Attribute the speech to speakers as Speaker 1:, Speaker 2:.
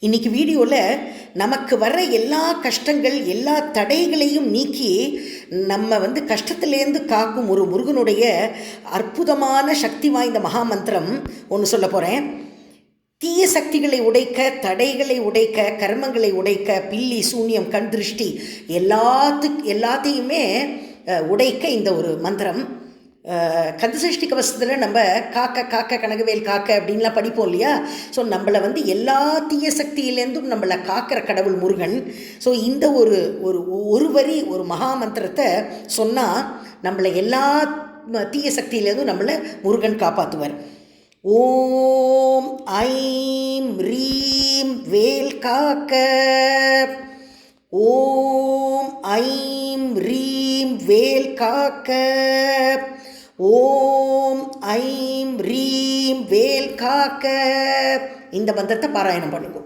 Speaker 1: இன்றைக்கி வீடியோவில் நமக்கு வர்ற எல்லா கஷ்டங்கள் எல்லா தடைகளையும் நீக்கி நம்ம கஷ்டத்துலேருந்து காக்கும் ஒரு முருகனுடைய அற்புதமான சக்தி வாய்ந்த மகாமந்திரம் ஒன்று சொல்ல போகிறேன். தீய சக்திகளை உடைக்க, தடைகளை உடைக்க, கர்மங்களை உடைக்க, பில்லி சூன்யம் கண் திருஷ்டி எல்லாத்தையுமே உடைக்க இந்த ஒரு மந்திரம். கந்தசஷ்டி கவசத்தில் நம்ம காக்க காக்க கனகவேல் காக்க அப்படின்லாம் படிப்போம் இல்லையா? ஸோ நம்மளை எல்லா தீய சக்தியிலேருந்தும் நம்மளை காக்கிற கடவுள் முருகன். ஸோ இந்த ஒரு வரி ஒரு மகா மந்திரத்தை சொன்னால் நம்மளை எல்லா தீய சக்தியிலேருந்தும் நம்மளை முருகன் காப்பாற்றுவார். ஓம் ஐம் ரீம் வேல் காக்க. ஓம் ஐம் ரீம் வேல் காக்க. ஓம் ஐம் ரீம் வேல் காக்க. இந்த மந்திரத்தை பாராயணம் பண்ணுங்க.